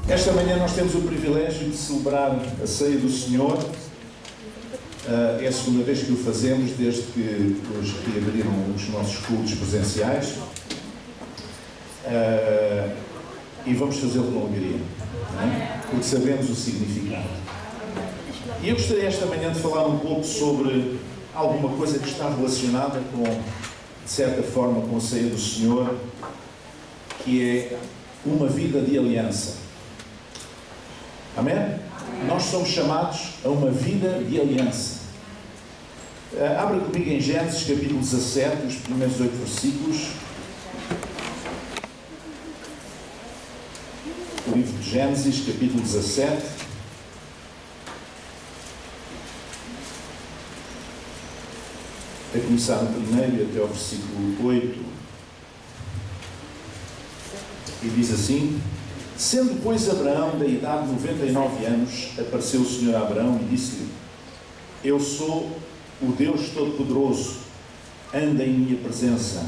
Esta manhã nós temos o privilégio de celebrar a ceia do Senhor. É a segunda vez que o fazemos desde que hoje reabriram os nossos cultos presenciais. E vamos fazê-lo com alegria, não é? Porque sabemos o significado. E eu gostaria esta manhã de falar um pouco sobre alguma coisa que está relacionada com, de certa forma, com a ceia do Senhor, que é uma vida de aliança. Amém? Nós somos chamados a uma vida de aliança. Abra comigo em Gênesis capítulo 17, os primeiros 8 versículos. O livro de Gênesis, capítulo 17. A começar no primeiro e até ao versículo 8. E diz assim: Sendo, pois, Abraão da idade de 99 anos, apareceu o Senhor a Abraão e disse-lhe: Eu sou o Deus Todo-Poderoso, anda em minha presença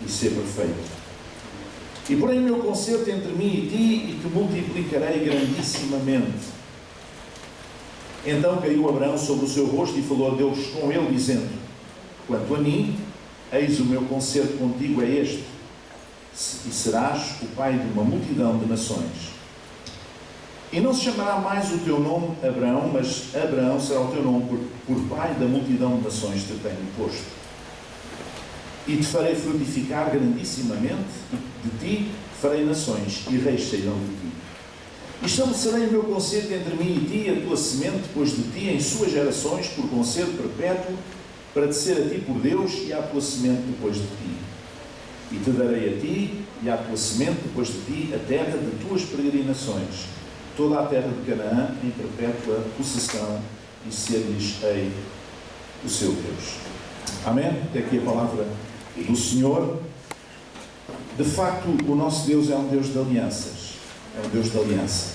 e sê perfeito. E porém o meu concerto entre mim e ti, e te multiplicarei grandissimamente. Então caiu Abraão sobre o seu rosto e falou a Deus com ele, dizendo: Quanto a mim, eis o meu concerto contigo é este, e serás o pai de uma multidão de nações. E não se chamará mais o teu nome Abraão, mas Abraão será o teu nome, por pai da multidão de nações te tenho posto. E te farei frutificar grandissimamente, e de ti farei nações, e reis sairão de ti. E estabelecerei o meu concerto entre mim e ti, e a tua semente depois de ti, em suas gerações, por concerto perpétuo, para te ser a ti por Deus, e à tua semente depois de ti. E te darei a ti e à tua semente depois de ti a terra de tuas peregrinações, toda a terra de Canaã em perpétua possessão, e ser-lhes-ei o seu Deus. Amém? Até aqui a palavra do Senhor. De facto, o nosso Deus é um Deus de alianças. É um Deus de aliança.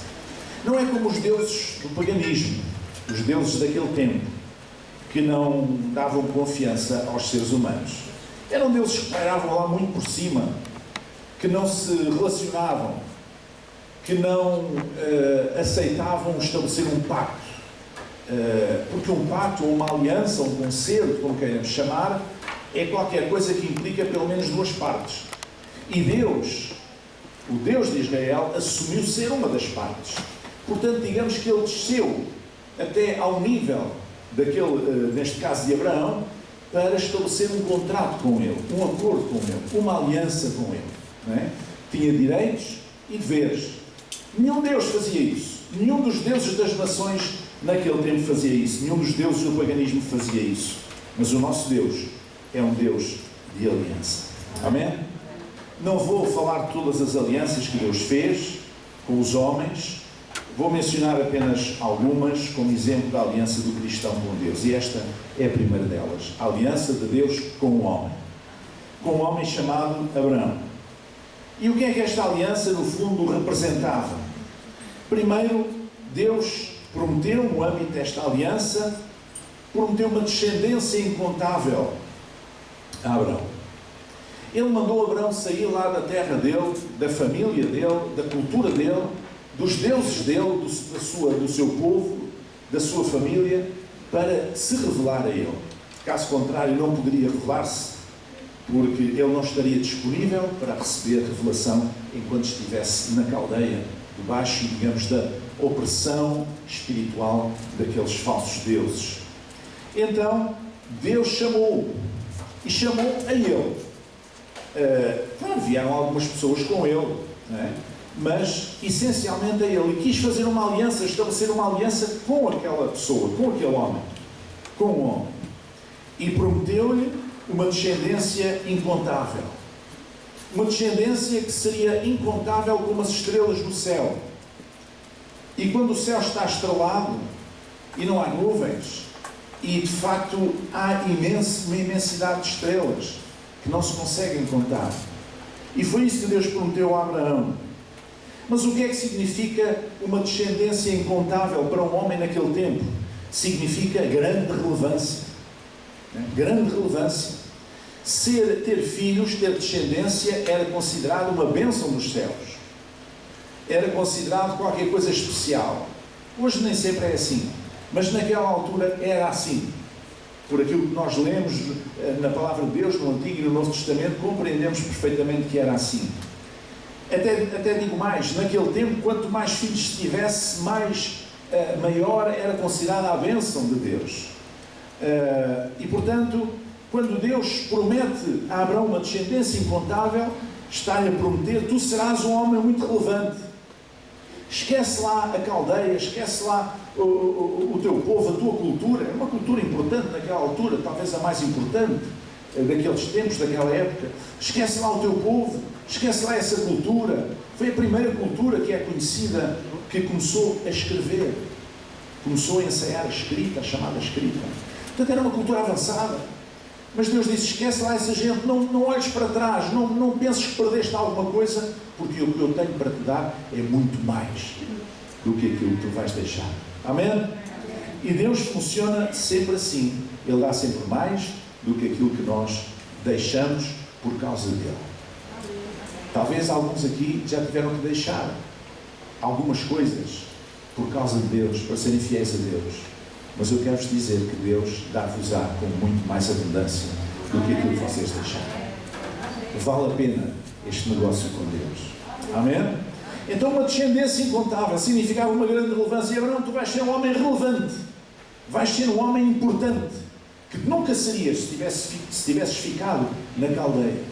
Não é como os deuses do paganismo, os deuses daquele tempo, que não davam confiança aos seres humanos. Eram deuses que pairavam lá muito por cima, que não se relacionavam, que não aceitavam estabelecer um pacto. Porque um pacto, ou uma aliança, ou um concerto, como queremos chamar, é qualquer coisa que implica pelo menos duas partes. E Deus, o Deus de Israel, assumiu ser uma das partes. Portanto, digamos que ele desceu até ao nível daquele, neste caso de Abraão, para estabelecer um contrato com ele, um acordo com ele, uma aliança com ele. Não é? Tinha direitos e deveres. Nenhum Deus fazia isso. Nenhum dos deuses das nações naquele tempo fazia isso. Nenhum dos deuses do paganismo fazia isso. Mas o nosso Deus é um Deus de aliança. Amém? Não vou falar de todas as alianças que Deus fez com os homens. Vou mencionar apenas algumas como exemplo da aliança do cristão com Deus. E esta é a primeira delas. A aliança de Deus com o homem. Com um homem chamado Abraão. E o que é que esta aliança, no fundo, representava? Primeiro, Deus prometeu, no âmbito desta aliança, prometeu uma descendência incontável a Abraão. Ele mandou Abraão sair lá da terra dele, da família dele, da cultura dele, dos deuses dele, do seu povo, da sua família, para se revelar a ele. Caso contrário, não poderia revelar-se, porque ele não estaria disponível para receber revelação enquanto estivesse na caldeia, debaixo, digamos, da opressão espiritual daqueles falsos deuses. Então, Deus chamou-o, e chamou a ele. Claro, vieram algumas pessoas com ele, não é? Mas essencialmente a ele, e quis fazer uma aliança, estabelecer uma aliança com aquela pessoa, com aquele homem, com o homem, e prometeu-lhe uma descendência incontável, uma descendência que seria incontável como as estrelas do céu. E quando o céu está estrelado e não há nuvens, e de facto há uma imensidade de estrelas que não se conseguem contar, e foi isso que Deus prometeu a Abraão. Mas o que é que significa uma descendência incontável para um homem naquele tempo? Significa grande relevância. Grande relevância. Ter filhos, ter descendência, era considerado uma bênção dos céus. era considerado qualquer coisa especial. Hoje nem sempre é assim, mas naquela altura era assim. Por aquilo que nós lemos na Palavra de Deus, no Antigo e no Novo Testamento, compreendemos perfeitamente que era assim. Até digo mais, naquele tempo, quanto mais filhos se tivesse, maior era considerada a bênção de Deus. E portanto, quando Deus promete a Abraão uma descendência incontável, está-lhe a prometer: tu serás um homem muito relevante. Esquece lá a caldeia, esquece lá o teu povo, a tua cultura. É uma cultura importante naquela altura, talvez a mais importante daqueles tempos, daquela época. Esquece lá o teu povo, esquece lá essa cultura. Foi a primeira cultura que é conhecida, que começou a escrever, começou a ensaiar a escrita, a chamada escrita. Portanto, era uma cultura avançada. Mas Deus disse: esquece lá essa gente, não olhes para trás, não penses que perdeste alguma coisa, porque o que eu tenho para te dar é muito mais do que aquilo que tu vais deixar. Amém? E Deus funciona sempre assim. Ele dá sempre mais do que aquilo que nós deixamos por causa dele. Talvez alguns aqui já tiveram que deixar algumas coisas por causa de Deus, para serem fiéis a Deus. Mas eu quero-vos dizer que Deus dá-vos-á com muito mais abundância do que aquilo que vocês deixaram. Vale a pena este negócio com Deus. Amém? Então, uma descendência incontável significava uma grande relevância. E Abraão, tu vais ser um homem relevante. Vais ser um homem importante, que nunca serias se tivesses ficado na caldeia.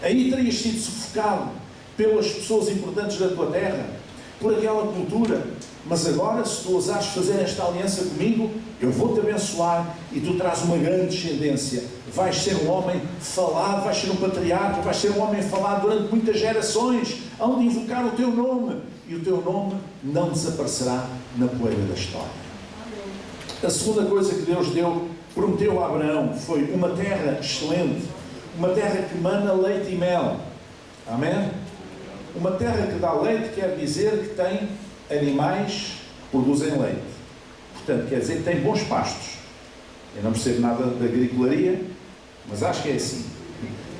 Aí terias sido sufocado pelas pessoas importantes da tua terra, por aquela cultura. Mas agora, se tu ousares fazer esta aliança comigo, eu vou-te abençoar e tu traz uma grande descendência. Vais ser um homem falado, vais ser um patriarca, vais ser um homem falado durante muitas gerações, hão de invocar o teu nome, e o teu nome não desaparecerá na poeira da história. A segunda coisa que Deus prometeu a Abraão foi uma terra excelente, uma terra que mana leite e mel. Amém? Uma terra que dá leite quer dizer que tem animais que produzem leite. Portanto, quer dizer que tem bons pastos. Eu não percebo nada da agricultura, mas acho que é assim.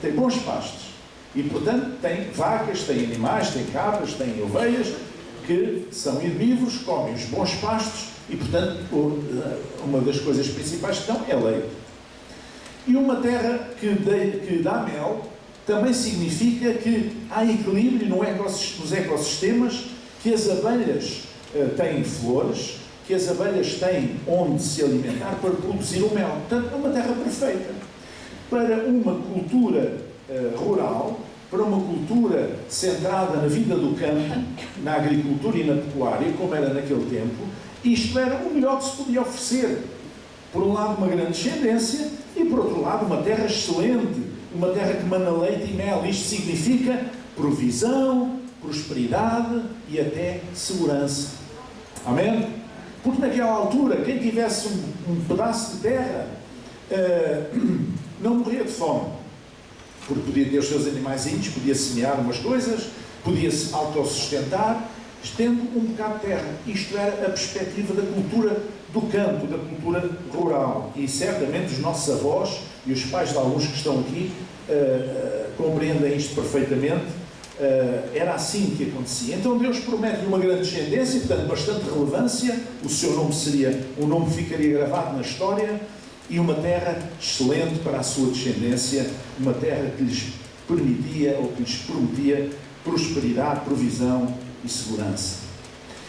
Tem bons pastos. E, portanto, tem vacas, tem animais, tem cabras, tem ovelhas, que são herbívoros, comem os bons pastos e, portanto, uma das coisas principais que dão é leite. E uma terra que dá mel também significa que há equilíbrio nos ecossistemas, que as abelhas têm flores, que as abelhas têm onde se alimentar para produzir o mel. Portanto, é uma terra perfeita para uma cultura rural, para uma cultura centrada na vida do campo, na agricultura e na pecuária, como era naquele tempo. Isto era o melhor que se podia oferecer. Por um lado, uma grande descendência, e por outro lado, uma terra excelente, uma terra que mana leite e mel. Isto significa provisão, prosperidade e até segurança. Amém? Porque naquela altura, quem tivesse um pedaço de terra não morria de fome, porque podia ter os seus animaizinhos, podia semear umas coisas, podia-se autossustentar, tendo um bocado de terra. Isto era a perspectiva da cultura do campo, da cultura rural. E certamente os nossos avós e os pais de alguns que estão aqui compreendem isto perfeitamente. Era assim que acontecia. Então Deus promete uma grande descendência, portanto bastante relevância, o seu nome ficaria gravado na história, e uma terra excelente para a sua descendência, uma terra que lhes permitia ou que lhes prometia prosperidade, provisão e segurança.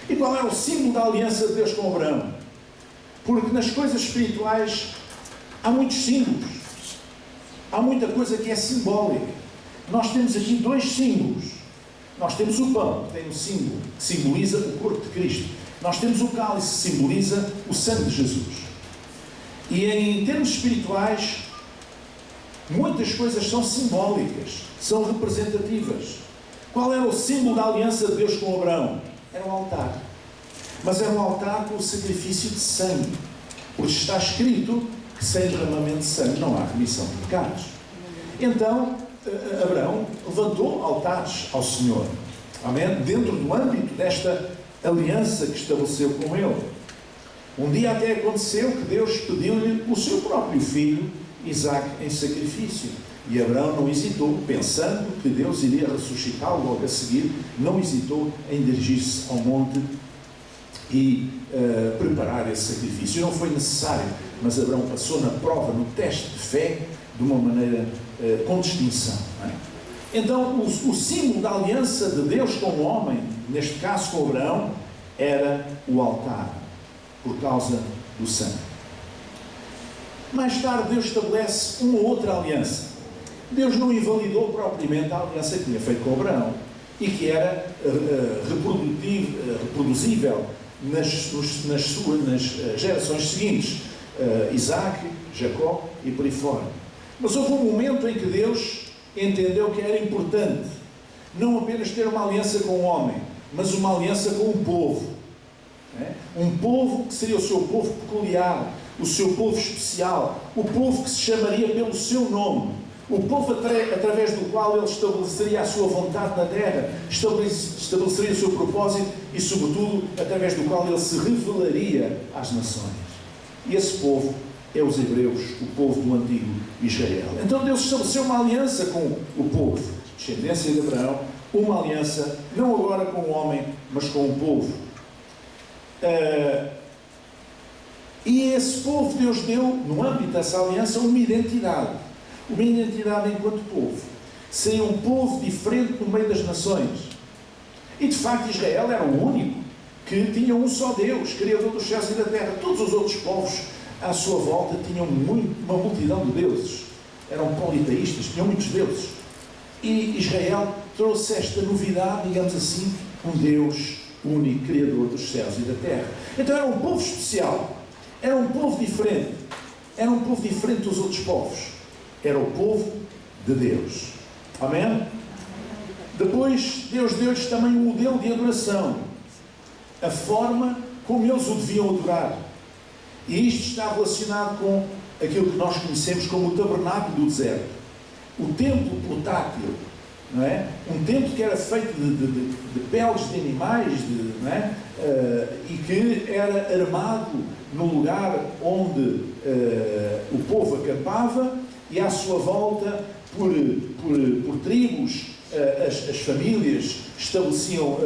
E qual era o símbolo da aliança de Deus com Abraão? Porque nas coisas espirituais há muitos símbolos, há muita coisa que é simbólica. Nós temos aqui dois símbolos. Nós temos o pão, que tem um símbolo, que simboliza o corpo de Cristo. Nós temos o cálice, que simboliza o sangue de Jesus. E em termos espirituais, muitas coisas são simbólicas, são representativas. Qual era o símbolo da aliança de Deus com Abraão? Era um altar. Mas era um altar com o sacrifício de sangue. Porque está escrito que sem derramamento de sangue não há remissão de pecados. Então, Abraão levantou altares ao Senhor. Amém? Dentro do âmbito desta aliança que estabeleceu com ele. Um dia até aconteceu que Deus pediu-lhe o seu próprio filho, Isaque, em sacrifício. E Abraão não hesitou, pensando que Deus iria ressuscitá-lo logo a seguir, não hesitou em dirigir-se ao monte e preparar esse sacrifício. Não foi necessário, mas Abraão passou na prova, no teste de fé, de uma maneira com distinção. Não é? Então, o símbolo da aliança de Deus com o homem, neste caso com Abraão, era o altar, por causa do sangue. Mais tarde, Deus estabelece uma outra aliança. Deus não invalidou propriamente a aliança que tinha feito com Abraão e que era reproduzível nas gerações seguintes, Isaac, Jacó e por aí fora. Mas houve um momento em que Deus entendeu que era importante não apenas ter uma aliança com o homem, mas uma aliança com um povo. Um povo que seria o seu povo peculiar, o seu povo especial, o povo que se chamaria pelo seu nome, o povo através do qual ele estabeleceria a sua vontade na terra, estabeleceria o seu propósito e, sobretudo, através do qual ele se revelaria às nações. E esse povo é os hebreus, o povo do antigo Israel. Então Deus estabeleceu uma aliança com o povo, descendência de Abraão, uma aliança, não agora com o homem, mas com o povo. E esse povo, Deus deu, no âmbito dessa aliança, uma identidade enquanto povo. Seria um povo diferente no meio das nações. E de facto Israel era o único que tinha um só Deus, Criador dos céus e da terra. Todos os outros povos à sua volta tinham uma multidão de deuses. Eram politeístas, tinham muitos deuses. E Israel trouxe esta novidade, digamos assim, um Deus único, Criador dos céus e da terra. Então era um povo especial, era um povo diferente, era um povo diferente dos outros povos. Era o povo de Deus. Amém? Depois, Deus deu-lhes também um modelo de adoração, a forma como eles o deviam adorar. E isto está relacionado com aquilo que nós conhecemos como o tabernáculo do deserto, o templo portátil, não é? Um templo que era feito de peles de animais, não é? E que era armado no lugar onde o povo acampava, e à sua volta, por tribos, as famílias estabeleciam,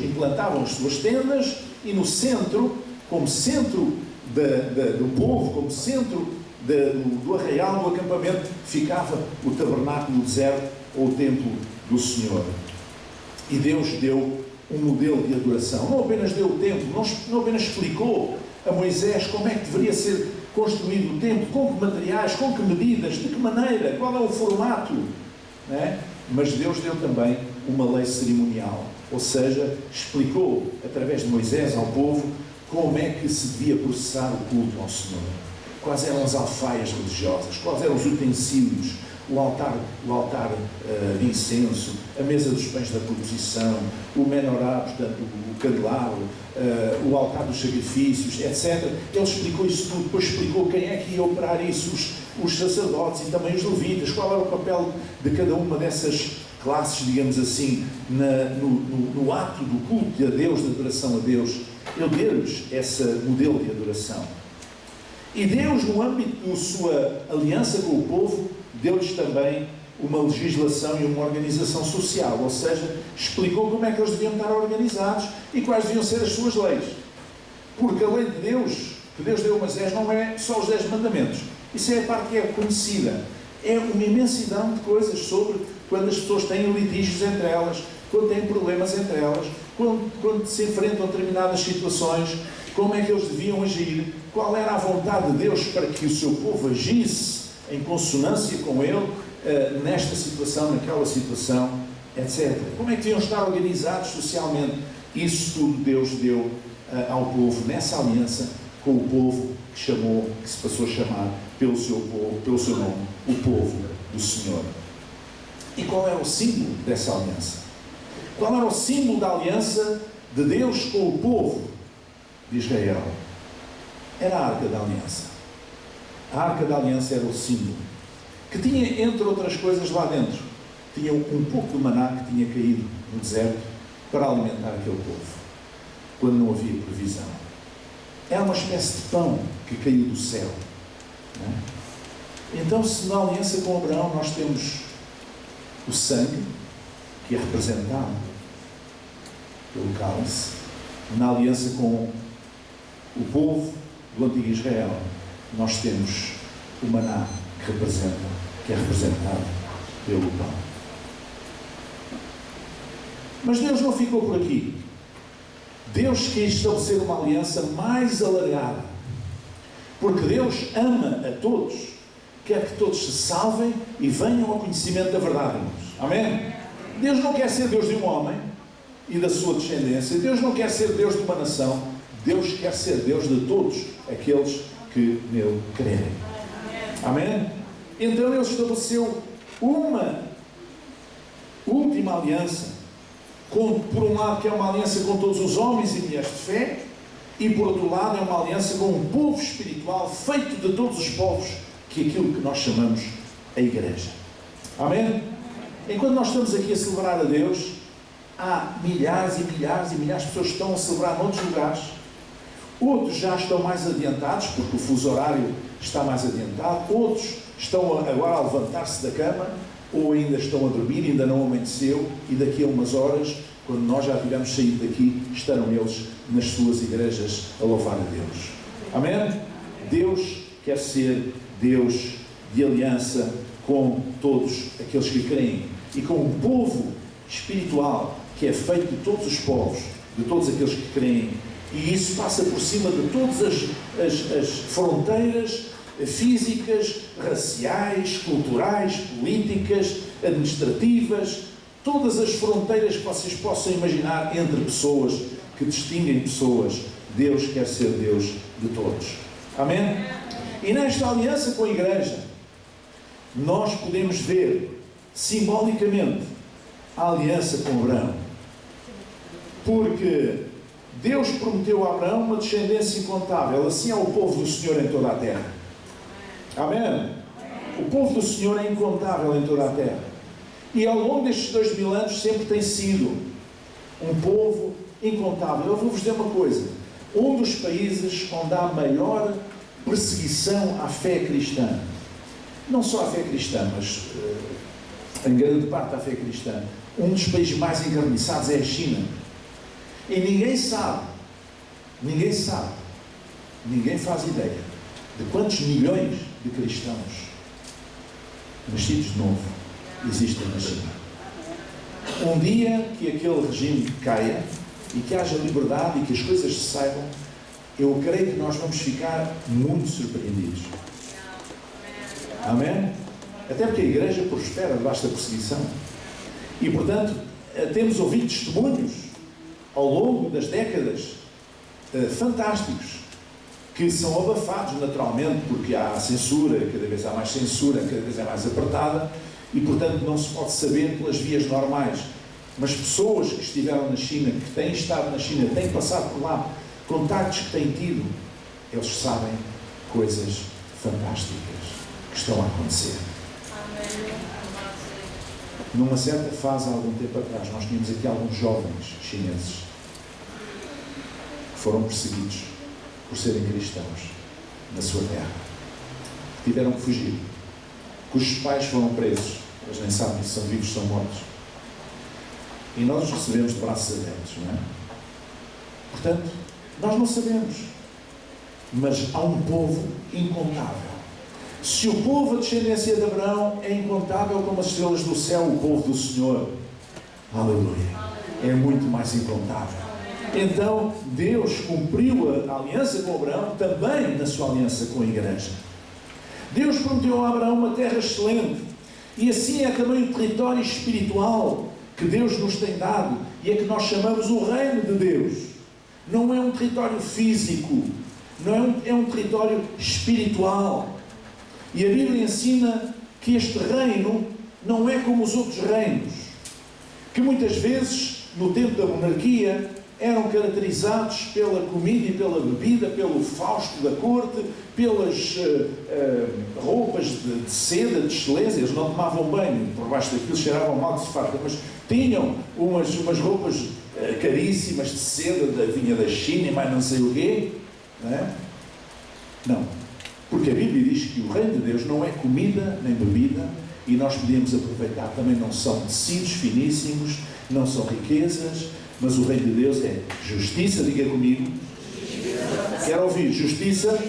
implantavam as suas tendas, e no centro, como centro do povo, como centro do arraial, do acampamento, ficava o tabernáculo do deserto, ou o templo do Senhor. E Deus deu um modelo de adoração. Não apenas deu o templo, não apenas explicou a Moisés como é que deveria ser construído o templo, com que materiais, com que medidas, de que maneira, qual é o formato, não é? Mas Deus deu também uma lei cerimonial, ou seja, explicou através de Moisés ao povo como é que se devia processar o culto ao Senhor, quais eram as alfaias religiosas, quais eram os utensílios, o altar de incenso, a mesa dos pães da proposição, o menorá, portanto, o candelabro, o altar dos sacrifícios, etc. Ele explicou isso tudo, depois explicou quem é que ia operar isso, os sacerdotes e também os levitas, qual era o papel de cada uma dessas classes, digamos assim, no ato do culto a Deus, da adoração a Deus. Ele deu-lhes esse modelo de adoração. E Deus, no âmbito da sua aliança com o povo, deu-lhes também uma legislação e uma organização social, ou seja, explicou como é que eles deviam estar organizados e quais deviam ser as suas leis. Porque a lei de Deus, que Deus deu a Moisés, não é só os 10 mandamentos. Isso é a parte que é conhecida. É uma imensidão de coisas sobre quando as pessoas têm litígios entre elas, quando têm problemas entre elas, quando se enfrentam a determinadas situações, como é que eles deviam agir, qual era a vontade de Deus para que o seu povo agisse em consonância com ele, nesta situação, naquela situação, etc. Como é que deviam estar organizados socialmente? Isso tudo Deus deu ao povo, nessa aliança com o povo que se passou a chamar pelo seu nome, o povo do Senhor. E qual era o símbolo dessa aliança? Qual era o símbolo da aliança de Deus com o povo de Israel? Era a Arca da Aliança. A Arca da Aliança era o símbolo, que tinha, entre outras coisas, lá dentro, tinha um pouco de maná que tinha caído no deserto para alimentar aquele povo, quando não havia provisão. Era uma espécie de pão que caiu do céu, não é? Então, se na aliança com Abraão nós temos o sangue, que é representado pelo cálice, na aliança com o povo do antigo Israel, nós temos o maná, que é representado pelo pão. Mas Deus não ficou por aqui. Deus quis estabelecer uma aliança mais alargada, porque Deus ama a todos, quer que todos se salvem e venham ao conhecimento da verdade, irmãos. Amém? Deus não quer ser Deus de um homem e da sua descendência. Deus não quer ser Deus de uma nação. Deus quer ser Deus de todos aqueles que nele crerem. Amém? Então Ele estabeleceu uma última aliança, por um lado que é uma aliança com todos os homens e mulheres de fé, e por outro lado é uma aliança com um povo espiritual feito de todos os povos, que é aquilo que nós chamamos a Igreja. Amém? Enquanto nós estamos aqui a celebrar a Deus, há milhares e milhares e milhares de pessoas que estão a celebrar noutros lugares. Outros já estão mais adiantados, porque o fuso horário está mais adiantado. Outros estão agora a levantar-se da cama, ou ainda estão a dormir, ainda não amanheceu, e daqui a umas horas, quando nós já tivermos saído daqui, estarão eles nas suas igrejas a louvar a Deus. Amém? Deus quer ser Deus de aliança com todos aqueles que creem, e com um povo espiritual que é feito de todos os povos, de todos aqueles que creem, e isso passa por cima de todas as fronteiras físicas, raciais, culturais, políticas, administrativas, todas as fronteiras que vocês possam imaginar entre pessoas, que distinguem pessoas. Deus quer ser Deus de todos. Amém? E nesta aliança com a Igreja, nós podemos ver simbolicamente a aliança com Abraão, porque Deus prometeu a Abraão uma descendência incontável. Assim é o povo do Senhor em toda a terra. Amém? O povo do Senhor é incontável em toda a terra, e ao longo destes 2000 anos sempre tem sido um povo incontável. Eu vou-vos dizer uma coisa: um dos países onde há maior perseguição à fé cristã, não só à fé cristã, mas em grande parte à fé cristã, um dos países mais encarniçados é a China. E ninguém faz ideia de quantos milhões de cristãos nascidos de novo existem na China. Um dia que aquele regime caia e que haja liberdade e que as coisas se saibam, eu creio que nós vamos ficar muito surpreendidos. Amém? Até porque a Igreja prospera debaixo da perseguição. E, portanto, temos ouvido testemunhos ao longo das décadas fantásticos, que são abafados naturalmente, porque há censura, cada vez há mais censura, cada vez é mais apertada, e portanto não se pode saber pelas vias normais. Mas pessoas que estiveram na China, que têm estado na China, têm passado por lá, contactos que têm tido, eles sabem coisas fantásticas que estão a acontecer. Numa certa fase, há algum tempo atrás, nós tínhamos aqui alguns jovens chineses que foram perseguidos por serem cristãos na sua terra. Tiveram que fugir, cujos pais foram presos. Eles nem sabem se são vivos ou são mortos. E nós os recebemos de braços abertos, não é? Portanto, nós não sabemos, mas há um povo incontável. Se o povo, a descendência de Abraão, é incontável como as estrelas do céu, o povo do Senhor, aleluia, é muito mais incontável. Então, Deus cumpriu a aliança com Abraão também na sua aliança com a Igreja. Deus prometeu a Abraão uma terra excelente, e assim é também o território espiritual que Deus nos tem dado, e é que nós chamamos o reino de Deus. Não é um território físico, não é um território espiritual. E a Bíblia ensina que este reino não é como os outros reinos, que muitas vezes, no tempo da monarquia, eram caracterizados pela comida e pela bebida, pelo fausto da corte, pelas roupas de seda, de excelência. Eles não tomavam banho, por baixo daquilo cheiravam mal de se farta, mas tinham umas roupas caríssimas de seda da vinha da China e mais não sei o quê. Não é? Não. Porque a Bíblia diz que o reino de Deus não é comida nem bebida, e nós podemos aproveitar, também não são tecidos finíssimos, não são riquezas, mas o reino de Deus é justiça, diga comigo. Quero ouvir justiça,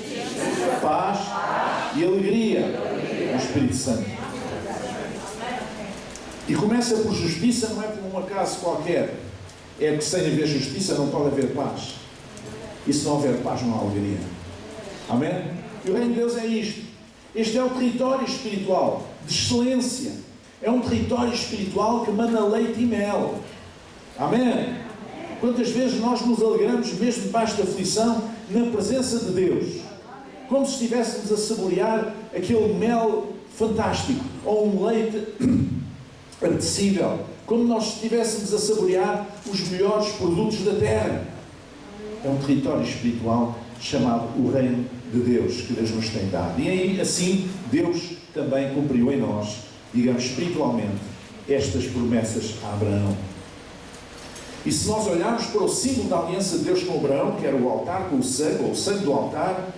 paz e alegria no Espírito Santo. E começa por justiça, não é por um acaso qualquer. É que sem haver justiça não pode haver paz. E se não houver paz não há alegria. Amém? E o reino de Deus é isto. Este é o território espiritual de excelência. É um território espiritual que mana leite e mel. Amém? Quantas vezes nós nos alegramos, mesmo debaixo da aflição, na presença de Deus, como se estivéssemos a saborear aquele mel fantástico, ou um leite apetecível, como nós estivéssemos a saborear os melhores produtos da terra. É um território espiritual chamado o Reino de Deus, que Deus nos tem dado. E aí, assim, Deus também cumpriu em nós, digamos, espiritualmente, estas promessas a Abraão. E se nós olharmos para o símbolo da aliança de Deus com Abraão, que era o altar com o sangue, ou o sangue do altar,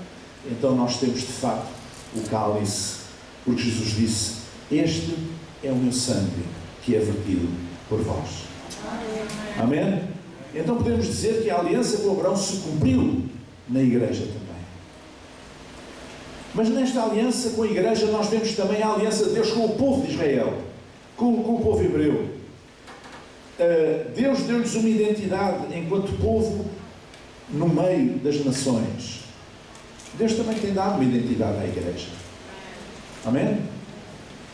então nós temos de facto o cálice, porque Jesus disse: este é o meu sangue que é vertido por vós. Amém? Então podemos dizer que a aliança com Abraão se cumpriu na igreja também. Mas nesta aliança com a igreja nós vemos também a aliança de Deus com o povo de Israel, com o povo hebreu. Deus deu-lhes uma identidade enquanto povo no meio das nações. Deus também tem dado uma identidade à igreja. Amém?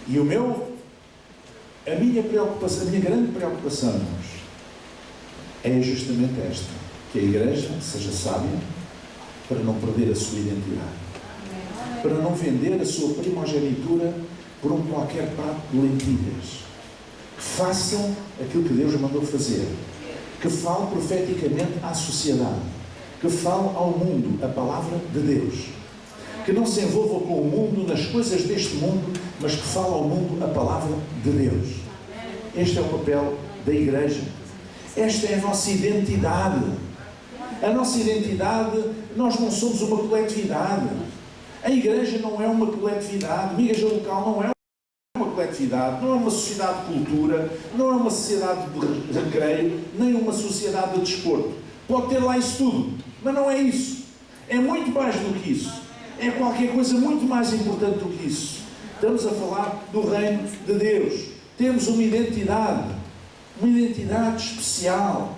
E a minha preocupação, a minha grande preocupação, irmãos, é justamente esta: que a igreja seja sábia para não perder a sua identidade, para não vender a sua primogenitura por um qualquer prato de lentilhas. Que façam aquilo que Deus mandou fazer, que falem profeticamente à sociedade, que falem ao mundo a palavra de Deus, que não se envolvam com o mundo nas coisas deste mundo, mas que falem ao mundo a palavra de Deus. Este é o papel da igreja. Esta é a nossa identidade. A nossa identidade, nós não somos uma coletividade. A igreja não é uma coletividade. A igreja local não é uma coletividade, não é uma sociedade de cultura, não é uma sociedade de recreio, nem uma sociedade de desporto. Pode ter lá isso tudo, mas não é isso. É muito mais do que isso. É qualquer coisa muito mais importante do que isso. Estamos a falar do reino de Deus. Temos uma identidade especial,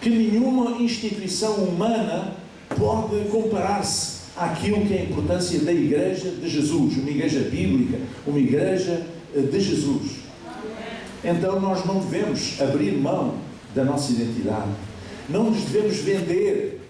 que nenhuma instituição humana pode comparar-se àquilo que é a importância da Igreja de Jesus, uma igreja bíblica, uma igreja de Jesus. Então nós não devemos abrir mão da nossa identidade, não nos devemos vender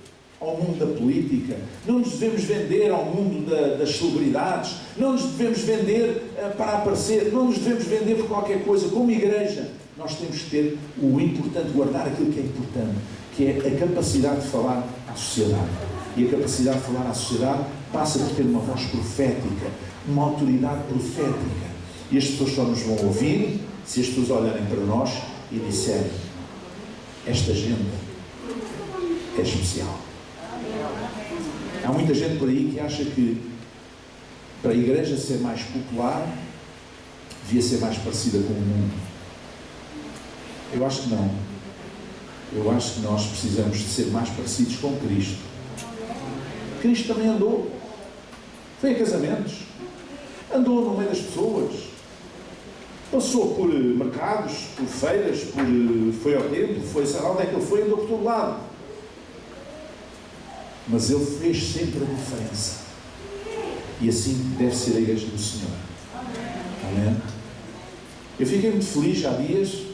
ao mundo da política, não nos devemos vender ao mundo das celebridades, não nos devemos vender para aparecer, não nos devemos vender por qualquer coisa. Como igreja, nós temos que ter o importante, guardar aquilo que é importante, que é a capacidade de falar à sociedade. E a capacidade de falar à sociedade passa por ter uma voz profética, uma autoridade profética. E as pessoas só nos vão ouvir se as pessoas olharem para nós e disserem: esta gente é especial. Há muita gente por aí que acha que para a igreja ser mais popular devia ser mais parecida com o mundo. Eu acho que não. Eu acho que nós precisamos de ser mais parecidos com Cristo. Cristo também andou. Foi a casamentos. Andou no meio das pessoas. Passou por mercados, por feiras, foi ao templo, foi, sei lá onde é que ele foi, andou por todo lado. Mas ele fez sempre a diferença. E assim deve ser a igreja do Senhor. Amém? Eu fiquei muito feliz há dias.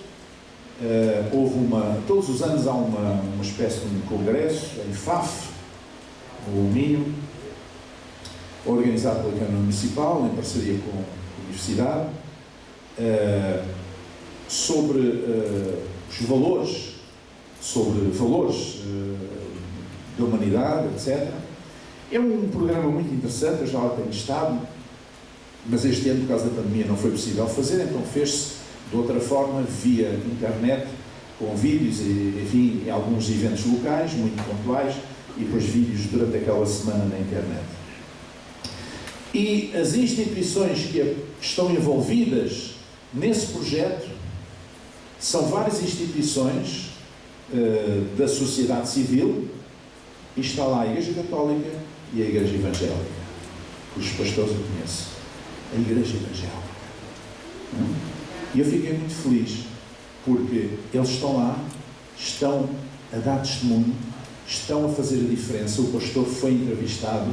Todos os anos há uma espécie de um congresso em Faf, no Minho, organizado pela Câmara Municipal, em parceria com a Universidade, sobre os valores, da humanidade, etc. É um programa muito interessante, eu já lá tenho estado, mas este ano, por causa da pandemia, não foi possível fazer, então fez-se de outra forma, via internet, com vídeos e, enfim, alguns eventos locais, muito pontuais, e depois vídeos durante aquela semana na internet. E as instituições que estão envolvidas nesse projeto são várias instituições da sociedade civil, e está lá a Igreja Católica e a Igreja Evangélica. Os pastores eu conheço. A Igreja Evangélica. E eu fiquei muito feliz, porque eles estão lá, estão a dar testemunho, estão a fazer a diferença. O pastor foi entrevistado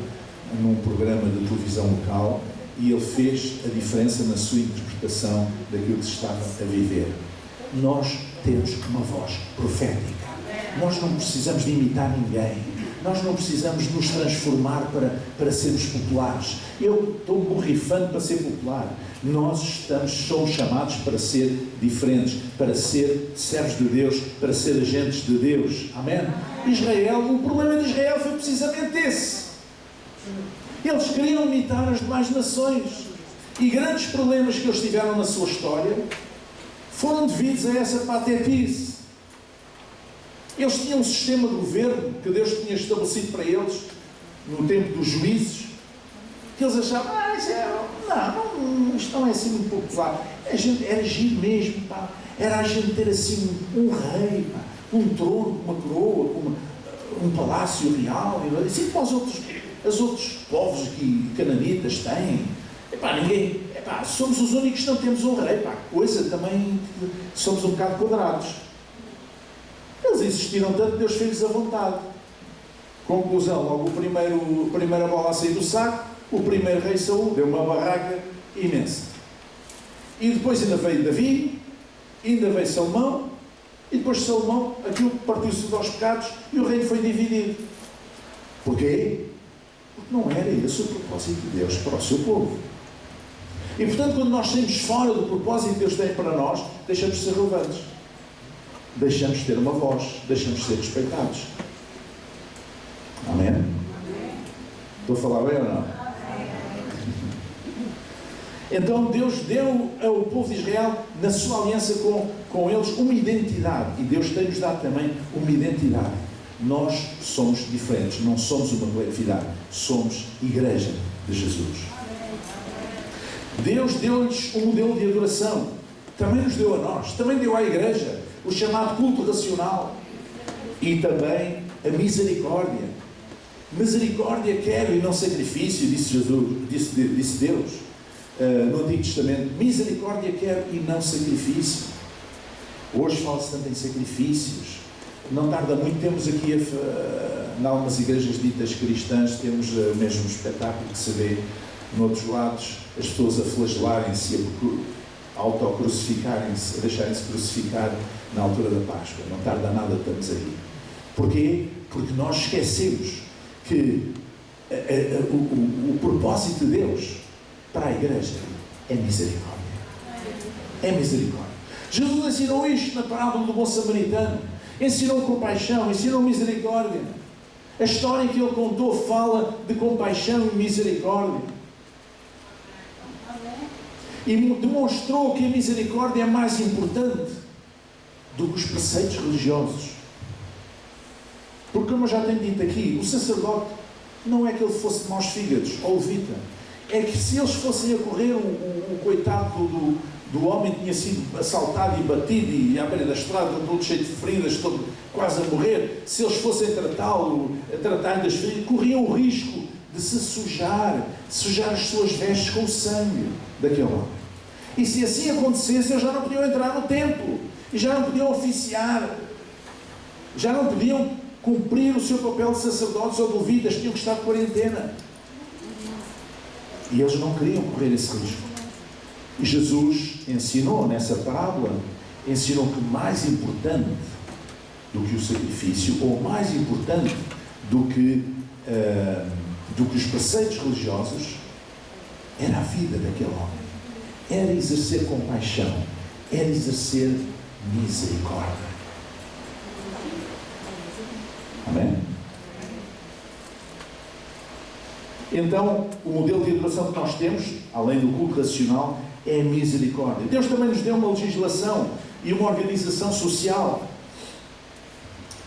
num programa de televisão local e ele fez a diferença na sua interpretação daquilo que se estava a viver. Nós temos uma voz profética. Nós não precisamos de imitar ninguém. Nós não precisamos nos transformar para sermos populares. Eu estou borrifando para ser popular. Nós somos chamados para ser diferentes, para ser servos de Deus, para ser agentes de Deus. Amém? Israel, o problema de Israel foi precisamente esse. Eles queriam imitar as demais nações. E grandes problemas que eles tiveram na sua história foram devidos a essa patetice. Eles tinham um sistema de governo que Deus tinha estabelecido para eles no tempo dos juízes, que eles achavam, isto não é assim muito popular. Era giro mesmo, pá. Era a gente ter assim um rei, pá, um trono, uma coroa, um palácio real, assim como os outros povos que cananitas têm. Somos os únicos que não temos um rei, pá. Coisa também, somos um bocado quadrados. Eles insistiram tanto que Deus fez-lhes à vontade. Conclusão, logo a primeira bola a sair do saco, o primeiro rei Saul deu uma barraca imensa. E depois ainda veio Davi, ainda veio Salomão, e depois de Salomão, aquilo partiu-se aos pecados e o reino foi dividido. Porquê? Porque não era esse o propósito de Deus para o seu povo. E portanto, quando nós saímos fora do propósito que Deus tem para nós, deixamos de ser relevantes. Deixamos de ter uma voz, deixamos de ser respeitados. Amém? Estou a falar bem ou não? Então Deus deu ao povo de Israel, na sua aliança com eles, uma identidade. E Deus tem-nos dado também uma identidade. Nós somos diferentes, não somos uma coletividade, somos Igreja de Jesus. Deus deu-lhes um modelo de adoração, também nos deu a nós, também deu à Igreja o chamado culto racional e também a misericórdia. Misericórdia quero e não sacrifício, disse Jesus, disse Deus no Antigo Testamento. Misericórdia quero e não sacrifício. Hoje fala-se tanto em sacrifícios. Não tarda muito, temos aqui em algumas igrejas ditas cristãs, temos o mesmo espetáculo que se vê noutros lados, as pessoas a flagelarem-se, a autocrucificarem-se, a deixarem-se crucificar na altura da Páscoa. Não tarda nada, estamos aí. Porquê? Porque nós esquecemos que o propósito de Deus para a igreja é misericórdia. É misericórdia. Jesus ensinou isto na parábola do bom samaritano. Ensinou compaixão, ensinou misericórdia. A história que ele contou fala de compaixão e misericórdia. E demonstrou que a misericórdia é mais importante do que os preceitos religiosos. Porque, como eu já tenho dito aqui, o sacerdote não é que ele fosse de maus fígados, ou levita. É que se eles fossem a correr, o coitado do homem que tinha sido assaltado e batido e à beira da estrada, todo cheio de feridas, todo quase a morrer, se eles fossem tratar-lhe das feridas, corriam o risco de se sujar as suas vestes com o sangue daquele homem. E se assim acontecesse, eles já não podiam entrar no templo, e já não podiam oficiar, já não podiam cumprir o seu papel de sacerdotes ou de levitas, tinham que estar de quarentena. E eles não queriam correr esse risco. E Jesus ensinou nessa parábola, ensinou que mais importante do que o sacrifício, ou mais importante do que os preceitos religiosos, era a vida daquele homem. Era exercer compaixão, era exercer misericórdia. Amém? Então, o modelo de adoração que nós temos, além do culto racional, é a misericórdia. Deus também nos deu uma legislação e uma organização social,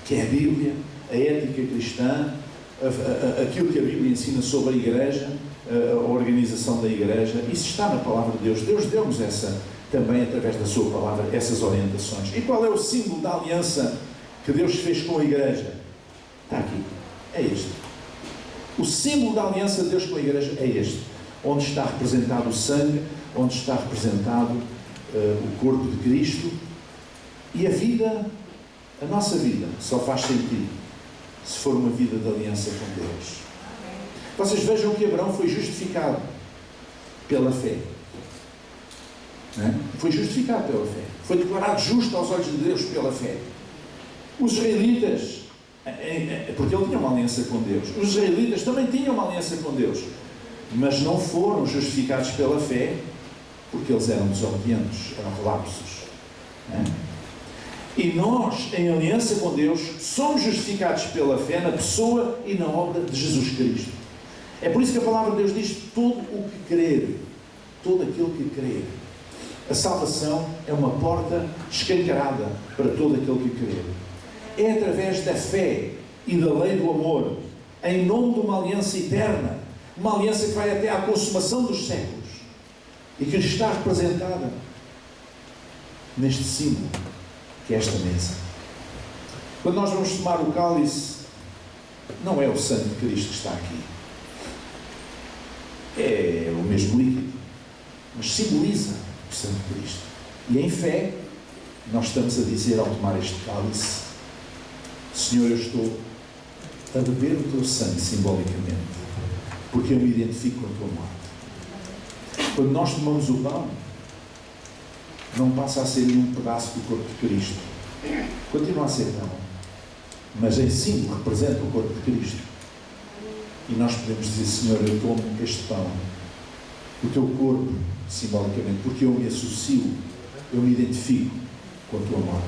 que é a Bíblia, a ética cristã, aquilo que a Bíblia ensina sobre a Igreja, a organização da igreja. Isso está na palavra de Deus. Deus deu-nos essa, também através da sua palavra, essas orientações. E qual é o símbolo da aliança que Deus fez com a igreja? Está aqui. É este. O símbolo da aliança de Deus com a igreja é este. Onde está representado o sangue, onde está representado o corpo de Cristo. E a vida, a nossa vida, só faz sentido se for uma vida de aliança com Deus. Vocês vejam que Abraão foi justificado pela fé. Não é? Foi justificado pela fé. Foi declarado justo aos olhos de Deus pela fé. Os israelitas, porque ele tinha uma aliança com Deus, os israelitas também tinham uma aliança com Deus, mas não foram justificados pela fé, porque eles eram desobedientes, eram relapsos. Não é? E nós, em aliança com Deus, somos justificados pela fé na pessoa e na obra de Jesus Cristo. É por isso que a palavra de Deus diz: todo o que crer, todo aquele que crer. A salvação é uma porta escancarada para todo aquele que crer. É através da fé e da lei do amor, em nome de uma aliança eterna, uma aliança que vai até à consumação dos séculos e que está representada neste símbolo, que é esta mesa. Quando nós vamos tomar o cálice, não é o sangue de Cristo que está aqui. É o mesmo líquido, mas simboliza o sangue de Cristo. E em fé, nós estamos a dizer ao tomar este cálice: Senhor, eu estou a beber o teu sangue simbolicamente, porque eu me identifico com a tua morte. Quando nós tomamos o pão, não passa a ser nenhum pedaço do corpo de Cristo. Continua a ser pão, mas em símbolo representa o corpo de Cristo. E nós podemos dizer: Senhor, eu tomo este pão, o teu corpo, simbolicamente, porque eu me associo, eu me identifico com a tua morte.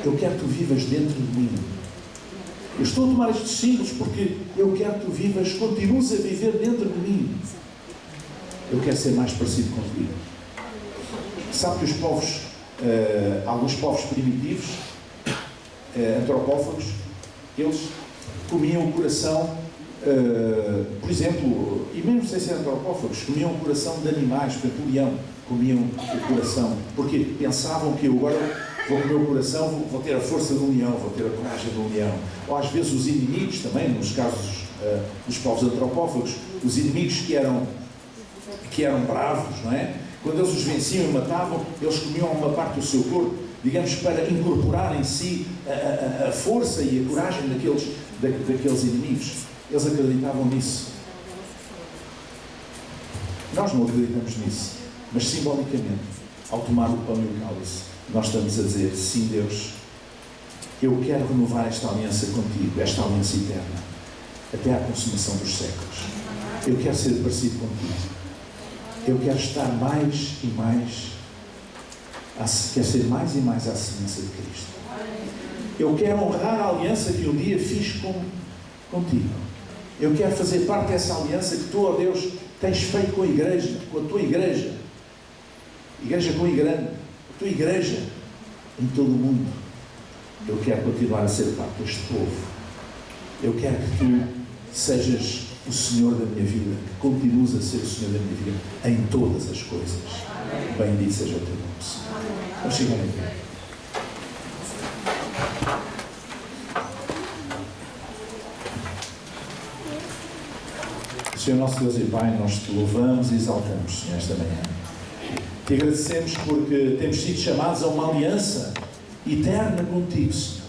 Eu quero que tu vivas dentro de mim. Eu estou a tomar estes símbolos porque eu quero que tu vivas, continues a viver dentro de mim. Eu quero ser mais parecido contigo. Sabe que os povos, alguns povos primitivos, antropófagos, eles comiam o coração, por exemplo, e mesmo sem ser antropófagos, comiam o coração de animais. Por exemplo, o leão, comiam o coração, porque pensavam que eu agora vou comer o coração, vou ter a força do leão, vou ter a coragem do leão. Ou às vezes os inimigos também, nos casos dos povos antropófagos, os inimigos que eram bravos, não é? Quando eles os venciam e matavam, eles comiam uma parte do seu corpo, digamos, para incorporar em si a força e a coragem daqueles inimigos. Eles acreditavam nisso. Nós não acreditamos nisso, mas simbolicamente, ao tomar o pão e o cálice, nós estamos a dizer: sim, Deus, eu quero renovar esta aliança contigo, esta aliança eterna, até à consumação dos séculos. Eu quero ser parecido contigo. Eu quero estar mais e mais, quero ser mais e mais à semelhança de Cristo. Eu quero honrar a aliança que um dia fiz contigo. Eu quero fazer parte dessa aliança que tu, ó Deus, tens feito com a igreja, com a tua igreja. Igreja com I grande. A tua igreja em todo o mundo. Eu quero continuar a ser parte deste povo. Eu quero que tu sejas o Senhor da minha vida, que continues a ser o Senhor da minha vida em todas as coisas. Bendito seja o teu nome, Senhor. Vamos chegar aqui. Senhor nosso Deus e Pai, nós te louvamos e exaltamos, Senhor, esta manhã. Te agradecemos porque temos sido chamados a uma aliança eterna contigo, Senhor.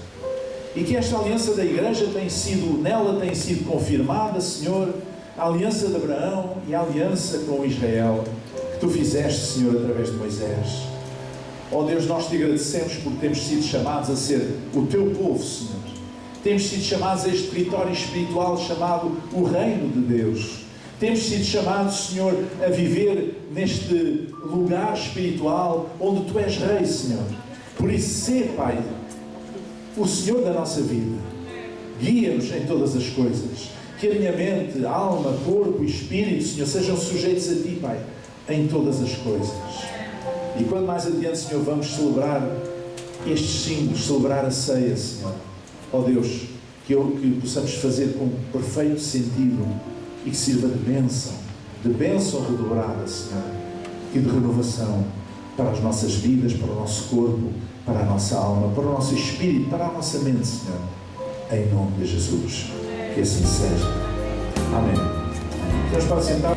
E que esta aliança da igreja nela tem sido confirmada, Senhor, a aliança de Abraão e a aliança com Israel, que tu fizeste, Senhor, através de Moisés. Ó Deus, nós te agradecemos porque temos sido chamados a ser o teu povo, Senhor. Temos sido chamados a este território espiritual chamado o Reino de Deus. Temos sido chamados, Senhor, a viver neste lugar espiritual onde tu és Rei, Senhor. Por isso, sê, Pai, o Senhor da nossa vida. Guia-nos em todas as coisas. Que a minha mente, alma, corpo e espírito, Senhor, sejam sujeitos a Ti, Pai, em todas as coisas. E quando mais adiante, Senhor, vamos celebrar estes símbolos, celebrar a ceia, Senhor. Ó Deus, que possamos fazer com perfeito sentido e que sirva de bênção de bênção redobrada, Senhor, e de renovação para as nossas vidas, para o nosso corpo, para a nossa alma, para o nosso espírito, para a nossa mente, Senhor, em nome de Jesus. Que assim seja. Amém. Senhores, para sentar.